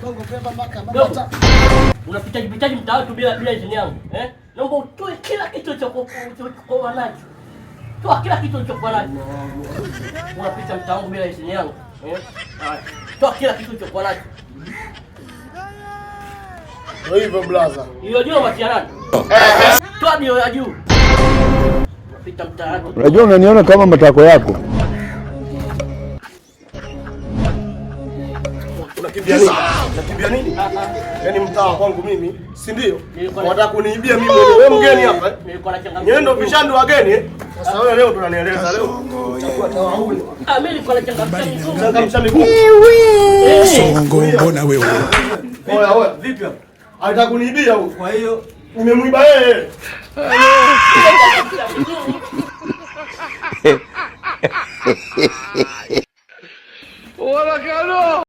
Bongo Flava mpaka Bambata. Unapitaji mtaa wetu bila idhini yangu. Naomba utoe kila kitu cha kwa nacho. Toa kila kitu ulichokuwa nacho. Unapita mtaa wangu bila idhini yangu. Toa kila kitu ulichokuwa nacho. Ndio hivyo blaza. Hiyo ndio matiarani. Toa ndio ya juu. Unapita mtaa. Unajua unaniona kama matako yako. Unakimbia nini? Yaani mtaa kwangu mimi, si ndio? Unataka kuniibia mimi wewe mgeni hapa? Nyewe ndio vishando wageni. Sasa wewe leo tunanieleza leo. Chakua tawauni. Mimi nilikuwa nachangamsha miguu. Songo mbona wewe? Oya, vipi hapa? Anataka kuniibia huko. Kwa hiyo nimemwiba yeye. Wala kano.